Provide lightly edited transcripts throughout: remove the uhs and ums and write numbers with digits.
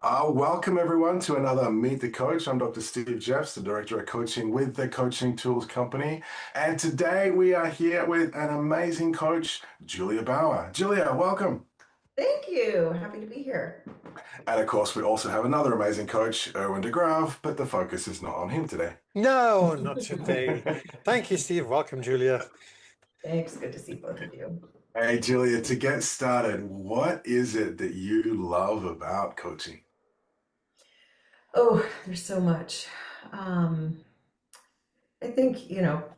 Welcome everyone to another Meet the Coach. I'm Dr. Steve Jeffs, the Director of Coaching with the Coaching Tools Company. And today we are here with an amazing coach, Julia Bauer. Julia, welcome. Thank you. Happy to be here. And of course, we also have another amazing coach, Erwin de Graaf, but the focus is not on him today. No, not today. Thank you, Steve. Welcome, Julia. Thanks. Good to see both of you. Hey, Julia, to get started, what is it that you love about coaching? Oh, there's so much. Um, I think,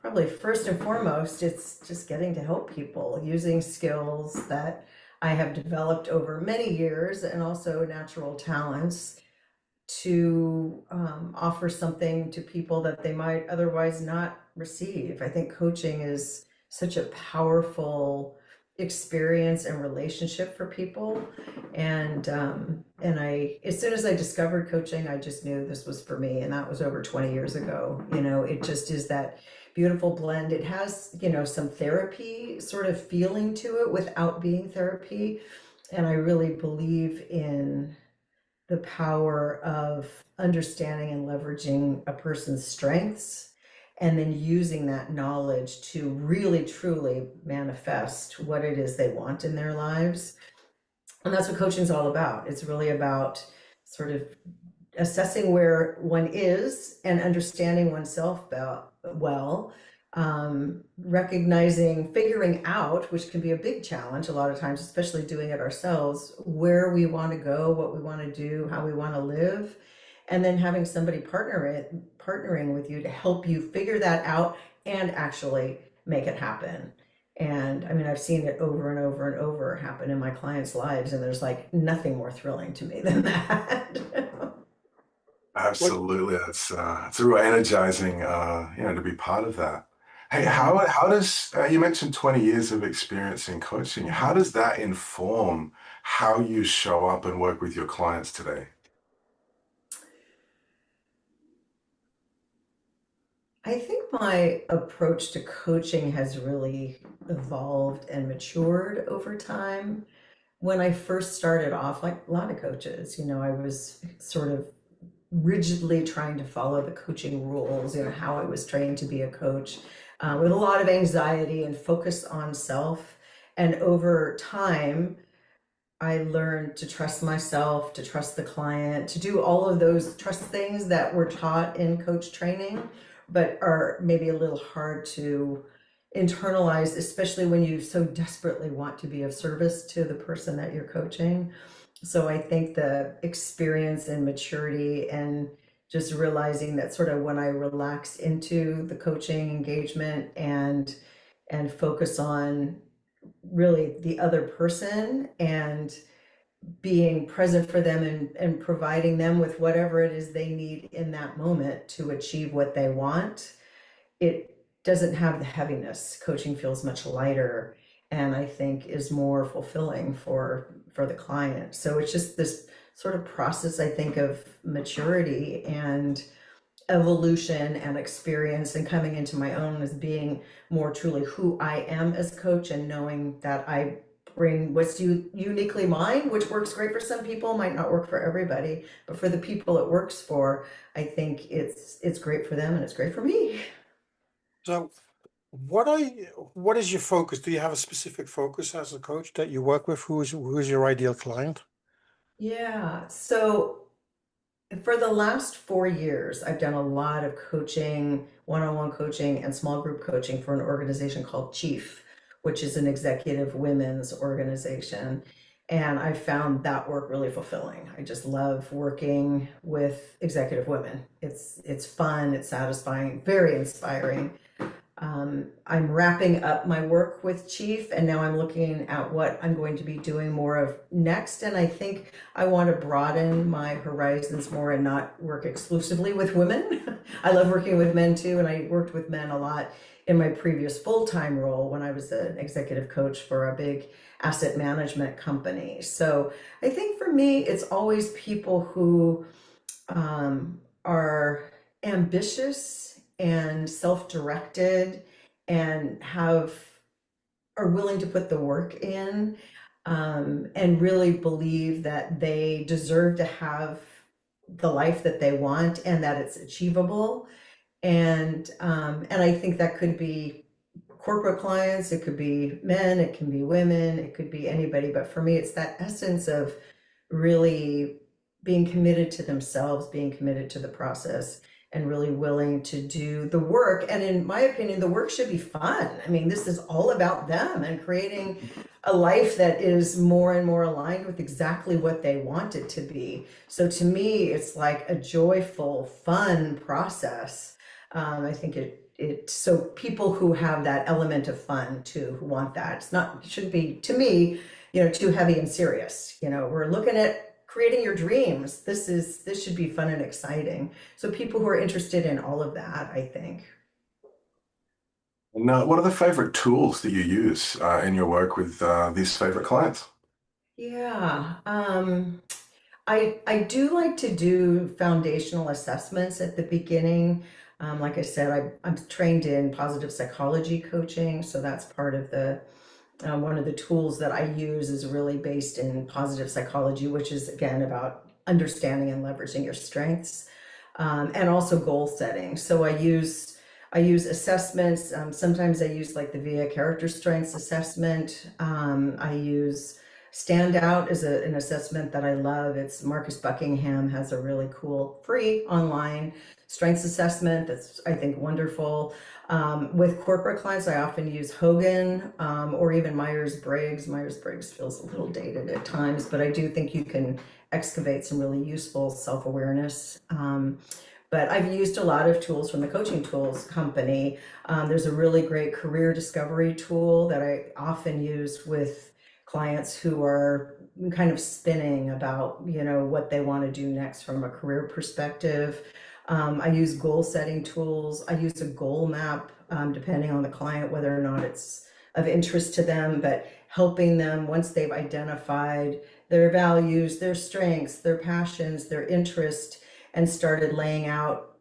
probably first and foremost, it's just getting to help people using skills that I have developed over many years and also natural talents to offer something to people that they might otherwise not receive. I think coaching is such a powerful experience and relationship for people. And as soon as I discovered coaching, I just knew this was for me. And that was over 20 years ago. It just is that beautiful blend. It has, some therapy sort of feeling to it without being therapy. And I really believe in the power of understanding and leveraging a person's strengths and then using that knowledge to really truly manifest what it is they want in their lives. And that's what coaching is all about. It's really about sort of assessing where one is and understanding oneself well, recognizing, figuring out, which can be a big challenge a lot of times, especially doing it ourselves, where we want to go, what we want to do, how we want to live, and then having somebody partnering with you to help you figure that out and actually make it happen. And I mean, I've seen it over and over and over happen in my clients' lives, and there's like nothing more thrilling to me than that. What? Absolutely. It's a real energizing, to be part of that. Hey, Yeah. how does you mentioned 20 years of experience in coaching? How does that inform how you show up and work with your clients today? I think my approach to coaching has really evolved and matured over time. When I first started off, like a lot of coaches, I was sort of rigidly trying to follow the coaching rules, how I was trained to be a coach, with a lot of anxiety and focus on self. And over time, I learned to trust myself, to trust the client, to do all of those trust things that were taught in coach training, but are maybe a little hard to internalize, especially when you so desperately want to be of service to the person that you're coaching. So I think the experience and maturity and just realizing that sort of when I relax into the coaching engagement and focus on really the other person and being present for them and providing them with whatever it is they need in that moment to achieve what they want, it doesn't have the heaviness. Coaching feels much lighter and I think is more fulfilling for the client. So it's just this sort of process, I think, of maturity and evolution and experience and coming into my own as being more truly who I am as a coach and knowing that I bring what's uniquely mine, which works great for some people, might not work for everybody, but for the people it works for, I think it's great for them and it's great for me. So, what is your focus? Do you have a specific focus as a coach that you work with? Who is your ideal client? Yeah. So for the last 4 years, I've done a lot of coaching, one-on-one coaching and small group coaching for an organization called Chief, which is an executive women's organization. And I found that work really fulfilling. I just love working with executive women. It's fun, it's satisfying, very inspiring. I'm wrapping up my work with Chief, and now I'm looking at what I'm going to be doing more of next. And I think I want to broaden my horizons more and not work exclusively with women. I love working with men too, and I worked with men a lot in my previous full-time role when I was an executive coach for a big asset management company. So I think for me, it's always people who are ambitious and self-directed and are willing to put the work in. and really believe that they deserve to have the life that they want and that it's achievable. And I think that could be corporate clients, it could be men, it can be women, it could be anybody. But for me, it's that essence of really being committed to themselves, being committed to the process, and really willing to do the work. And in my opinion, the work should be fun. I mean, this is all about them and creating a life that is more and more aligned with exactly what they want it to be. So to me, it's like a joyful, fun process. I think so people who have that element of fun too, who want that, it shouldn't be, to me, too heavy and serious. We're looking at creating your dreams. This should be fun and exciting. So people who are interested in all of that, I think. And what are the favorite tools that you use in your work with these favorite clients? Yeah. I do like to do foundational assessments at the beginning. Like I said, I'm trained in positive psychology coaching, so that's part of the one of the tools that I use is really based in positive psychology, which is again about understanding and leveraging your strengths, and also goal setting. So I use assessments. Sometimes I use like the VIA character strengths assessment. I use Standout is an assessment that I love. It's Marcus Buckingham has a really cool free online strengths assessment that's I think wonderful. With corporate clients, I often use Hogan or even Myers-Briggs. Myers-Briggs feels a little dated at times, but I do think you can excavate some really useful self-awareness. But I've used a lot of tools from the Coaching Tools company. There's a really great career discovery tool that I often use with clients who are kind of spinning about, what they want to do next from a career perspective. I use goal setting tools. I use a goal map, depending on the client, whether or not it's of interest to them, but helping them once they've identified their values, their strengths, their passions, their interest, and started laying out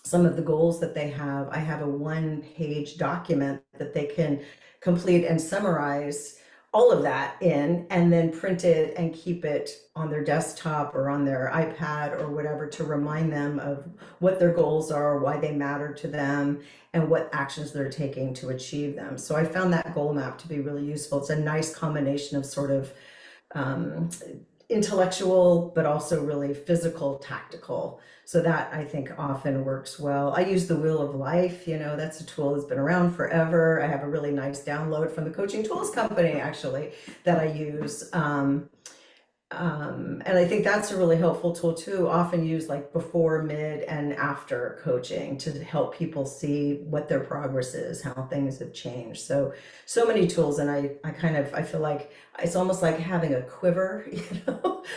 some of the goals that they have. I have a one-page document that they can complete and summarize all of that in, and then print it and keep it on their desktop or on their iPad or whatever to remind them of what their goals are, why they matter to them, and what actions they're taking to achieve them. So I found that goal map to be really useful. It's a nice combination of sort of um, intellectual, but also really physical, tactical. So that I think often works well. I use the Wheel of Life, that's a tool that's been around forever. I have a really nice download from the Coaching Tools company, actually, that I use. And I think that's a really helpful tool too, often used like before, mid, and after coaching to help people see what their progress is, how things have changed. So many tools, and I feel like it's almost like having a quiver,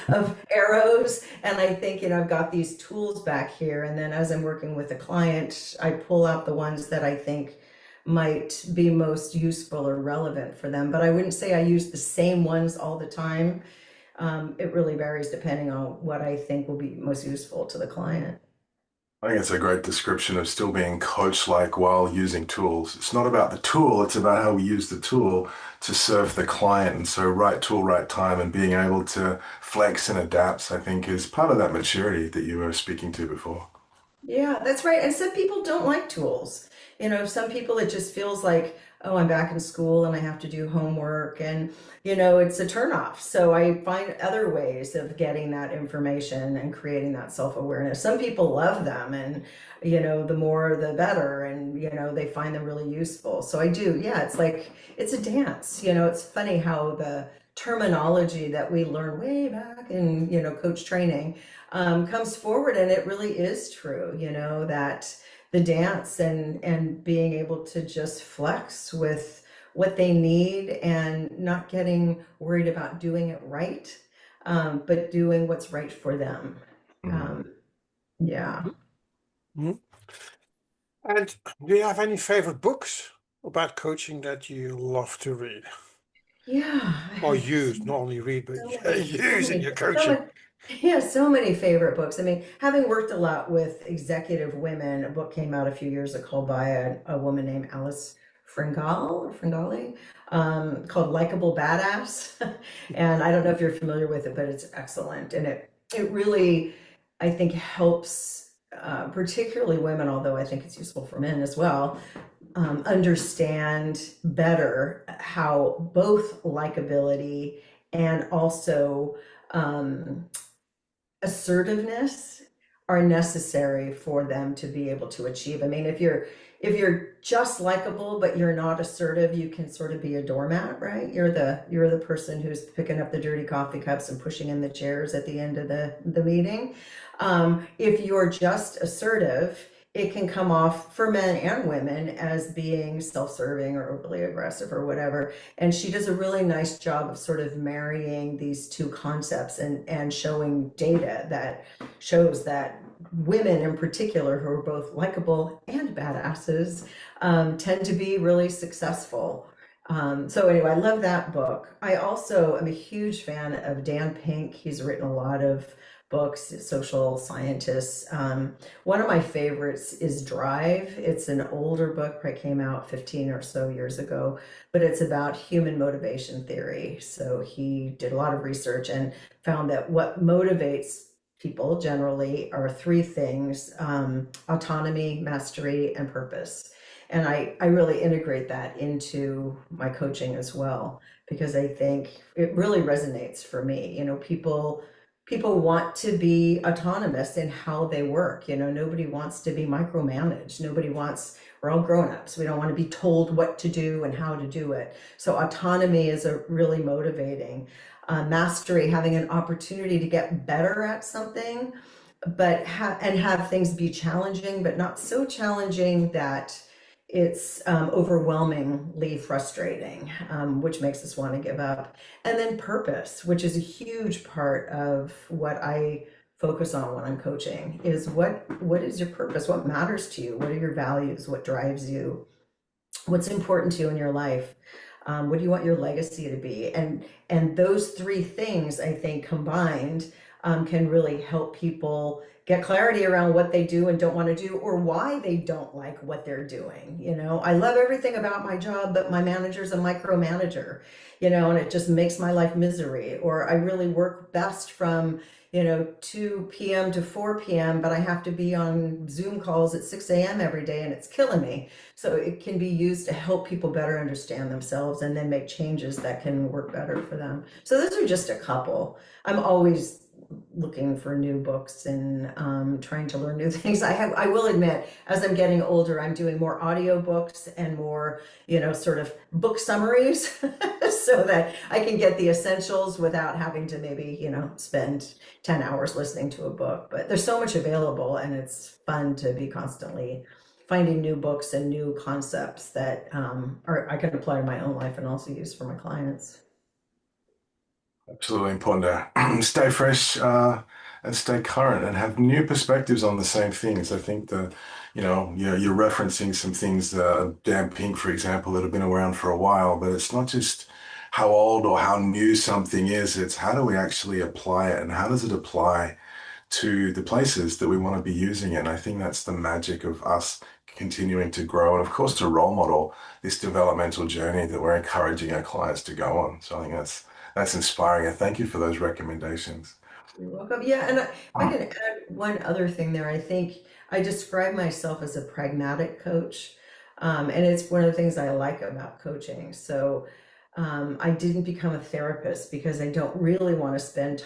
of arrows. And I think, I've got these tools back here, and then as I'm working with a client, I pull out the ones that I think might be most useful or relevant for them. But I wouldn't say I use the same ones all the time. It really varies depending on what I think will be most useful to the client. I think it's a great description of still being coach-like while using tools. It's not about the tool, it's about how we use the tool to serve the client. And so right tool, right time, and being able to flex and adapt, I think is part of that maturity that you were speaking to before. Yeah, that's right. And some people don't like tools. Some people it just feels like, oh, I'm back in school and I have to do homework and, it's a turnoff. So I find other ways of getting that information and creating that self-awareness. Some people love them and, the more the better and, they find them really useful. So I do, yeah, it's like, it's a dance. It's funny how the terminology that we learned way back in, coach training comes forward, and it really is true, that the dance and being able to just flex with what they need and not getting worried about doing it right, but doing what's right for them. Mhm. Um, yeah. Mhm. And do you have any favorite books about coaching that you love to read Yeah, I or have use? Not only read, but so many, so use in many, your so coaching. many, yeah, so many favorite books. I mean, having worked a lot with executive women, a book came out a few years ago by a woman named Alice Fringali, called Likeable Badass. And I don't know if you're familiar with it, but it's excellent. And it really, I think, helps particularly women, although I think it's useful for men as well, understand better how both likability and also um, assertiveness are necessary for them to be able to achieve. I mean, if you're just likable but you're not assertive, you can sort of be a doormat, right? You're the person who's picking up the dirty coffee cups and pushing in the chairs at the end of the meeting. If you're just assertive, it can come off for men and women as being self-serving or overly aggressive or whatever. And she does a really nice job of sort of marrying these two concepts and showing data that shows that women in particular, who are both likable and badasses, tend to be really successful. So anyway, I love that book. I also am a huge fan of Dan Pink. He's written a lot of books, social scientists. One of my favorites is Drive. It's an older book, that came out 15 or so years ago, but it's about human motivation theory. So he did a lot of research and found that what motivates people generally are three things: autonomy, mastery, and purpose. And I really integrate that into my coaching as well, because I think it really resonates for me. People want to be autonomous in how they work. Nobody wants to be micromanaged. We're all grown-ups. We don't want to be told what to do and how to do it. So autonomy is a really motivating. Mastery, having an opportunity to get better at something, but have things be challenging, but not so challenging that it's overwhelmingly frustrating, which makes us want to give up. And then purpose, which is a huge part of what I focus on when I'm coaching, is what is your purpose? What matters to you? What are your values? What drives you? What's important to you in your life? What do you want your legacy to be? And those three things, I think, combined, can really help people get clarity around what they do and don't want to do, or why they don't like what they're doing. I love everything about my job, but my manager's a micromanager, and it just makes my life misery. Or I really work best from 2 p.m. to 4 p.m., but I have to be on Zoom calls at 6 a.m. every day, and it's killing me. So it can be used to help people better understand themselves and then make changes that can work better for them. So those are just a couple. I'm always looking for new books and trying to learn new things. I will admit, as I'm getting older, I'm doing more audio books and more, sort of book summaries so that I can get the essentials without having to maybe, spend 10 hours listening to a book. But there's so much available, and it's fun to be constantly finding new books and new concepts that I can apply to my own life and also use for my clients. Absolutely important to stay fresh and stay current and have new perspectives on the same things. I think you're referencing some things, Dan Pink, for example, that have been around for a while, but it's not just how old or how new something is, it's how do we actually apply it and how does it apply to the places that we want to be using it. And I think that's the magic of us continuing to grow and, of course, to role model this developmental journey that we're encouraging our clients to go on. So I think that's inspiring. And thank you for those recommendations. You're welcome. Yeah, and if I can add one other thing there, I think I describe myself as a pragmatic coach, and it's one of the things I like about coaching. So I didn't become a therapist because I don't really want to spend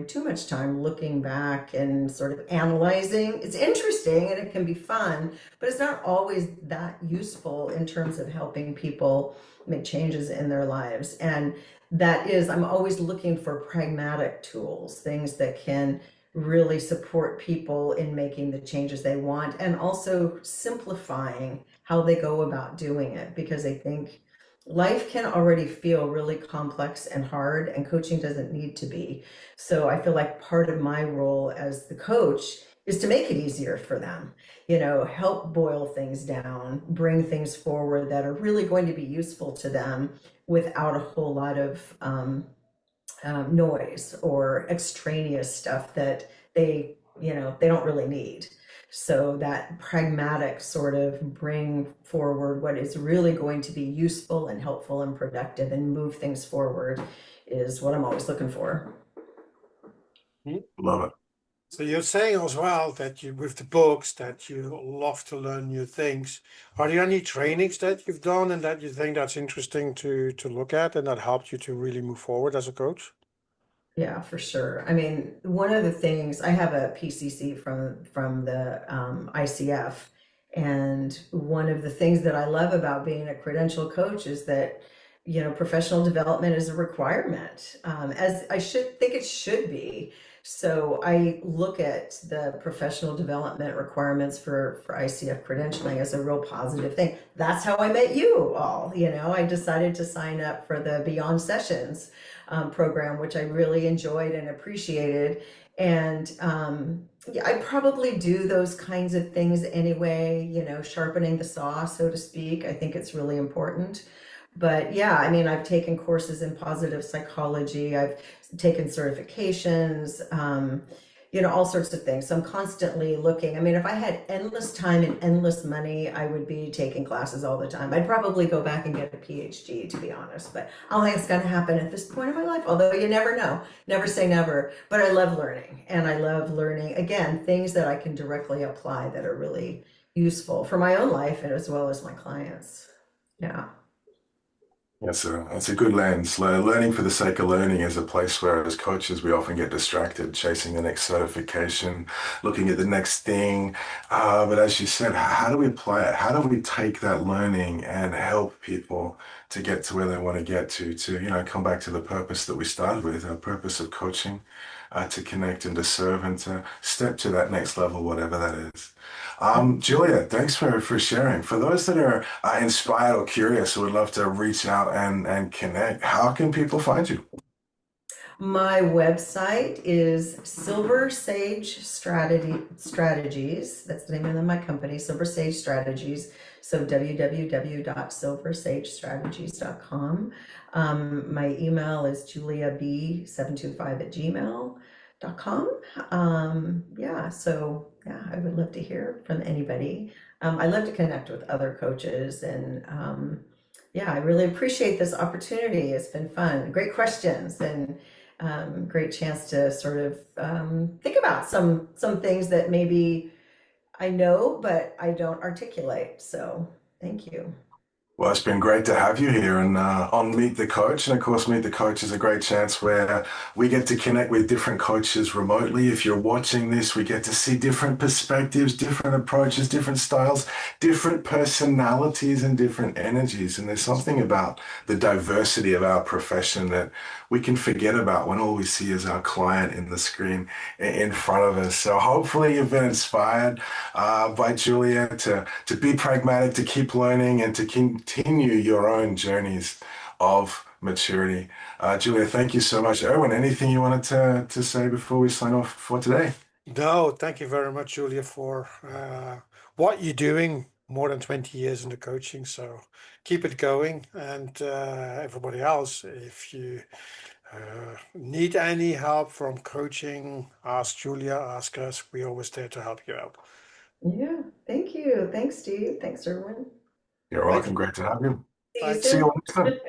too much time looking back and sort of analyzing. It's interesting and it can be fun, but it's not always that useful in terms of helping people make changes in their lives. And I'm always looking for pragmatic tools, things that can really support people in making the changes they want, and also simplifying how they go about doing it, because I think life can already feel really complex and hard, and coaching doesn't need to be. So I feel like part of my role as the coach is to make it easier for them, help boil things down, bring things forward that are really going to be useful to them without a whole lot of noise or extraneous stuff that they don't really need. So that pragmatic sort of bring forward what is really going to be useful and helpful and productive and move things forward is what I'm always looking for. Hmm? Love it. So you're saying as well that you, with the books, that you love to learn new things. Are there any trainings that you've done and that you think that's interesting to look at and that helped you to really move forward as a coach? Yeah, for sure. I mean, one of the things I have a PCC from the ICF, and one of the things that I love about being a credential coach is that, professional development is a requirement, as I should think it should be. So I look at the professional development requirements for ICF credentialing as a real positive thing. That's how I met you all. I decided to sign up for the Beyond Sessions program, which I really enjoyed and appreciated. And yeah, I probably do those kinds of things anyway, sharpening the saw, so to speak. I think it's really important. But yeah, I mean, I've taken courses in positive psychology, I've taken certifications, all sorts of things. So I'm constantly looking. I mean, if I had endless time and endless money, I would be taking classes all the time. I'd probably go back and get a PhD, to be honest, but I don't think it's going to happen at this point in my life, although you never know. Never say never. But I love learning, and I love learning, again, things that I can directly apply that are really useful for my own life and as well as my clients. Yeah. It's a good lens. Learning for the sake of learning is a place where, as coaches, we often get distracted, chasing the next certification, looking at the next thing. But as you said, how do we apply it? How do we take that learning and help people to get to where they want to get to, come back to the purpose that we started with, our purpose of coaching, to connect and to serve and to step to that next level, whatever that is. Julia, thanks for sharing. For those that are inspired or curious who would love to reach out and connect, how can people find you? My website is Silver Sage Strategies. That's the name of my company, Silver Sage Strategies. So www.silversagestrategies.com. My email is juliab725@gmail.com. Yeah, so yeah, I would love to hear from anybody. I love to connect with other coaches, and yeah, I really appreciate this opportunity. It's been fun. Great questions, and great chance to sort of think about some things that maybe I know but I don't articulate. So thank you. Well, it's been great to have you here and on Meet the Coach. And of course, Meet the Coach is a great chance where we get to connect with different coaches remotely. If you're watching this, we get to see different perspectives, different approaches, different styles, different personalities, and different energies. And there's something about the diversity of our profession that we can forget about when all we see is our client in the screen in front of us. So hopefully you've been inspired by Julia to be pragmatic, to keep learning, and to continue your own journeys of maturity. Julia, thank you so much. Erwin, anything you wanted to say before we sign off for today? No, thank you very much, Julia, for what you're doing. More than 20 years in the coaching, so keep it going. And everybody else, if you need any help from coaching, ask Julia, ask us. We're always there to help you out. Yeah, thank you. Thanks, Steve. Thanks, Erwin. You're Thank you. welcome. Great to have you. See you Bye. See you soon. next time.